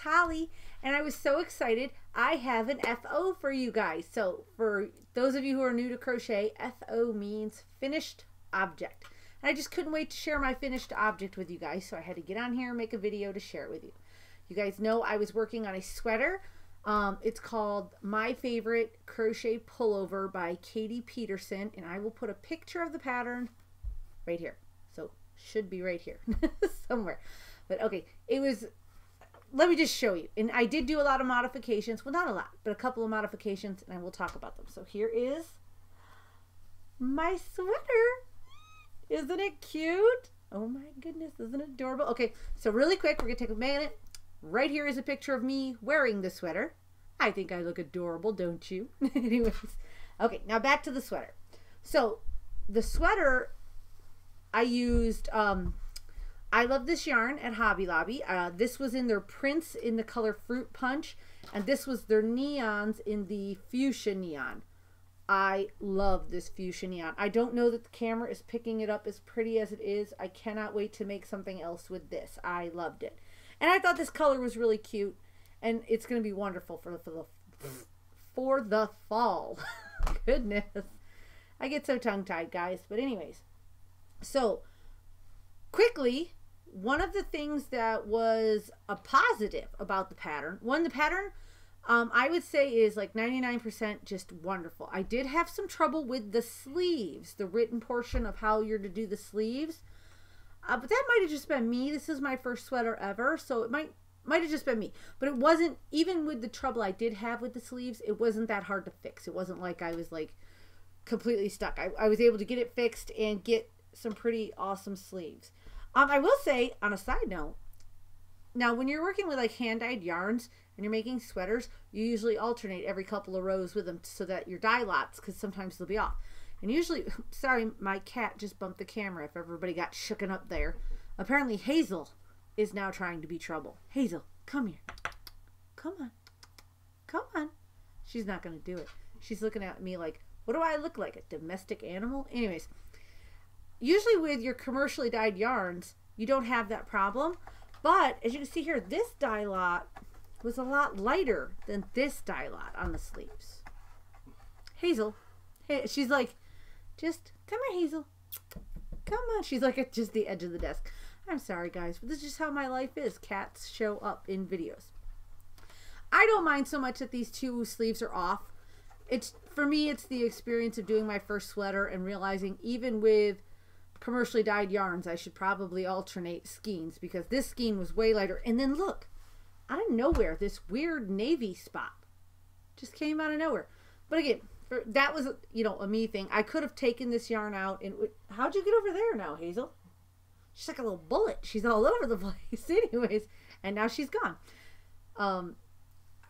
Holly, and I was so excited. I have an FO for you guys. So for those of you who are new to crochet, FO means finished object. And I just couldn't wait to share my finished object with you guys, so I had to get on here and make a video to share it with you. You guys know I was working on a sweater. It's called My Favorite Crochet Pullover by Katie Peterson, and I will put a picture of the pattern right here. So should be right here somewhere. But okay, it was, let me just show you. And I did do a lot of modifications. Well, not a lot, but a couple of modifications, and I will talk about them. So here is my sweater. Isn't it cute? Oh my goodness, isn't it adorable? Okay, so really quick, we're gonna take a minute. Right here is a picture of me wearing the sweater. I think I look adorable, don't you? Anyways, okay, now back to the sweater. So the sweater, I used, I love this yarn at Hobby Lobby. This was in their prints in the color Fruit Punch, and this was their neons in the fuchsia neon. I love this fuchsia neon. I don't know that the camera is picking it up as pretty as it is. I cannot wait to make something else with this. I loved it. And I thought this color was really cute, and it's going to be wonderful for the fall. Goodness. I get so tongue-tied, guys. But anyways, so quickly, one of the things that was a positive about the pattern, the pattern, I would say is like 99% just wonderful. I did have some trouble with the sleeves, the written portion of how you're to do the sleeves. But that might have just been me. This is my first sweater ever, so it might have just been me. But it wasn't, even with the trouble I did have with the sleeves, it wasn't that hard to fix. It wasn't like I was like completely stuck. I was able to get it fixed and get some pretty awesome sleeves. I will say, on a side note, now when you're working with like hand-dyed yarns and you're making sweaters, you usually alternate every couple of rows with them so that your dye lots, because sometimes they'll be off. And usually, sorry, my cat just bumped the camera if everybody got shooken up there. Apparently Hazel is now trying to be trouble. Hazel, come here. Come on. Come on. She's not going to do it. She's looking at me like, what do I look like, a domestic animal? Anyways, usually with your commercially dyed yarns, you don't have that problem. But as you can see here, this dye lot was a lot lighter than this dye lot on the sleeves. Hazel, hey, she's like, just come here, Hazel. Come on. She's like at just the edge of the desk. I'm sorry, guys, but this is just how my life is. Cats show up in videos. I don't mind so much that these two sleeves are off. It's, for me, it's the experience of doing my first sweater and realizing even with commercially dyed yarns, I should probably alternate skeins, because this skein was way lighter. And then look, out of nowhere, this weird navy spot just came out of nowhere. But again, that was, you know, a me thing. I could have taken this yarn out and how'd you get over there now, Hazel? She's like a little bullet. She's all over the place. Anyways, and now she's gone.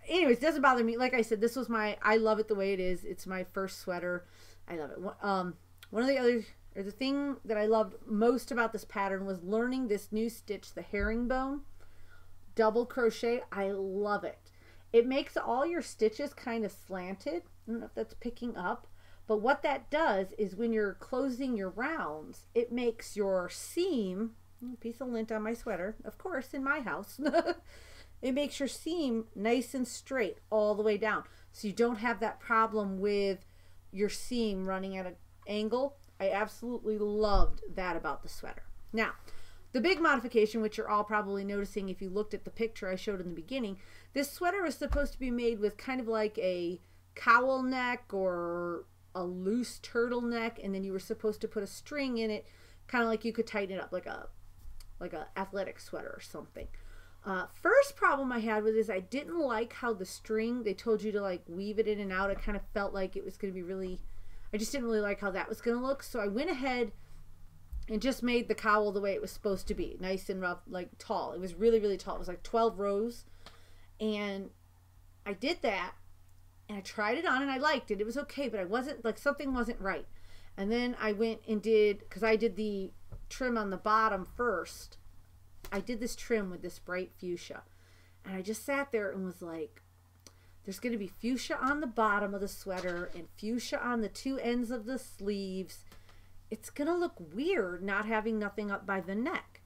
Anyways, it doesn't bother me. Like I said, this was I love it the way it is. It's my first sweater. I love it. One of the other, or the thing that I loved most about this pattern was learning this new stitch, the herringbone double crochet. I love it. It makes all your stitches kind of slanted. I don't know if that's picking up, but what that does is when you're closing your rounds, it makes your seam, piece of lint on my sweater, of course, in my house, it makes your seam nice and straight all the way down. So you don't have that problem with your seam running at an angle. I absolutely loved that about the sweater. Now, the big modification, which you're all probably noticing if you looked at the picture I showed in the beginning, this sweater is supposed to be made with kind of like a cowl neck or a loose turtleneck, and then you were supposed to put a string in it, kind of like you could tighten it up like a athletic sweater or something. First problem I had with this, I didn't like how the string, they told you to like weave it in and out. It kind of felt like it was going to be really, I just didn't really like how that was going to look. So I went ahead and just made the cowl the way it was supposed to be, nice and rough, like tall. It was really, really tall. It was like 12 rows, and I did that, and I tried it on, and I liked it. It was okay, but I wasn't, like, something wasn't right. And then I went and did, because I did the trim on the bottom first, I did this trim with this bright fuchsia, and I just sat there and was like, there's going to be fuchsia on the bottom of the sweater and fuchsia on the two ends of the sleeves. It's going to look weird not having nothing up by the neck.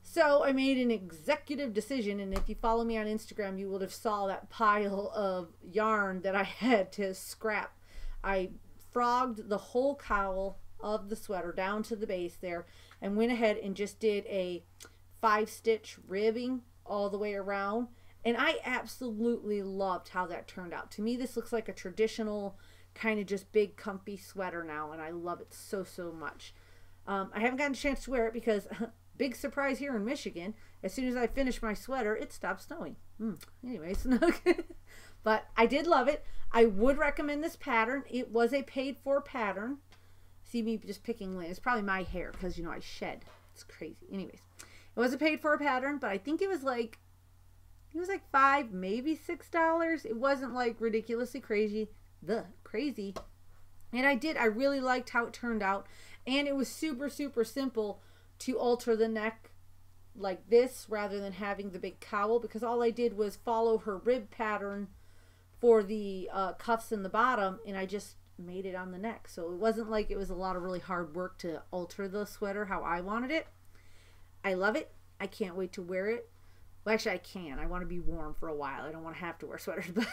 So I made an executive decision, and if you follow me on Instagram, you would have saw that pile of yarn that I had to scrap. I frogged the whole cowl of the sweater down to the base there and went ahead and just did a 5-stitch ribbing all the way around, and I absolutely loved how that turned out. To me, this looks like a traditional kind of just big comfy sweater now, and I love it so much. I haven't gotten a chance to wear it because big surprise here in Michigan, as soon as I finished my sweater, it stopped snowing. Anyways, but I did love it. I would recommend this pattern. It was a paid for pattern. See me just picking lint. It's probably my hair because, you know, I shed. It's crazy. Anyways, it was a paid for pattern, but I think it was like $5, maybe $6. It wasn't like ridiculously crazy. And I really liked how it turned out, and it was super simple to alter the neck like this rather than having the big cowl, because all I did was follow her rib pattern for the cuffs in the bottom, and I just made it on the neck. So it wasn't like it was a lot of really hard work to alter the sweater how I wanted it. I love it. I can't wait to wear it. Well, actually I can. I want to be warm for a while. I don't want to have to wear sweaters, but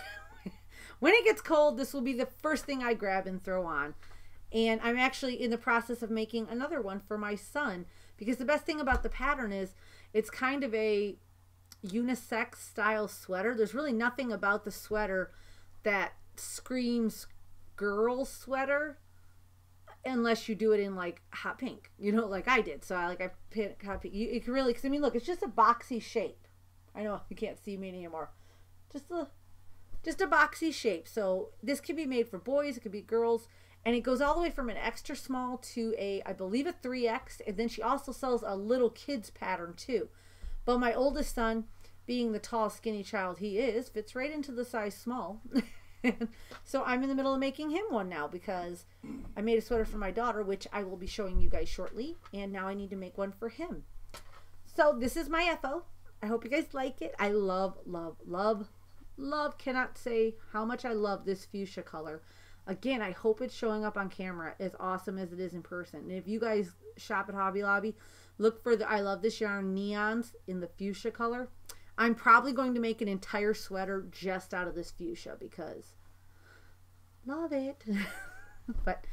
when it gets cold, this will be the first thing I grab and throw on. And I'm actually in the process of making another one for my son, because the best thing about the pattern is it's kind of a unisex style sweater. There's really nothing about the sweater that screams girl sweater unless you do it in like hot pink, you know, like I did. So I picked hot pink. It can really, because I mean, look, it's just a boxy shape. I know you can't see me anymore. Just a boxy shape. So this can be made for boys, it could be girls, and it goes all the way from an extra small to I believe a 3X, and then she also sells a little kids pattern too. But my oldest son, being the tall skinny child he is, fits right into the size small. So I'm in the middle of making him one now, because I made a sweater for my daughter, which I will be showing you guys shortly, and now I need to make one for him. So this is my FO. I hope you guys like it. I love, cannot say how much I love this fuchsia color. Again, I hope it's showing up on camera as awesome as it is in person. And if you guys shop at Hobby Lobby, look for the I Love This Yarn neons in the fuchsia color. I'm probably going to make an entire sweater just out of this fuchsia because love it. But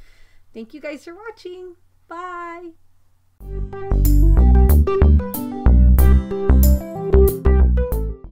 thank you guys for watching. Bye.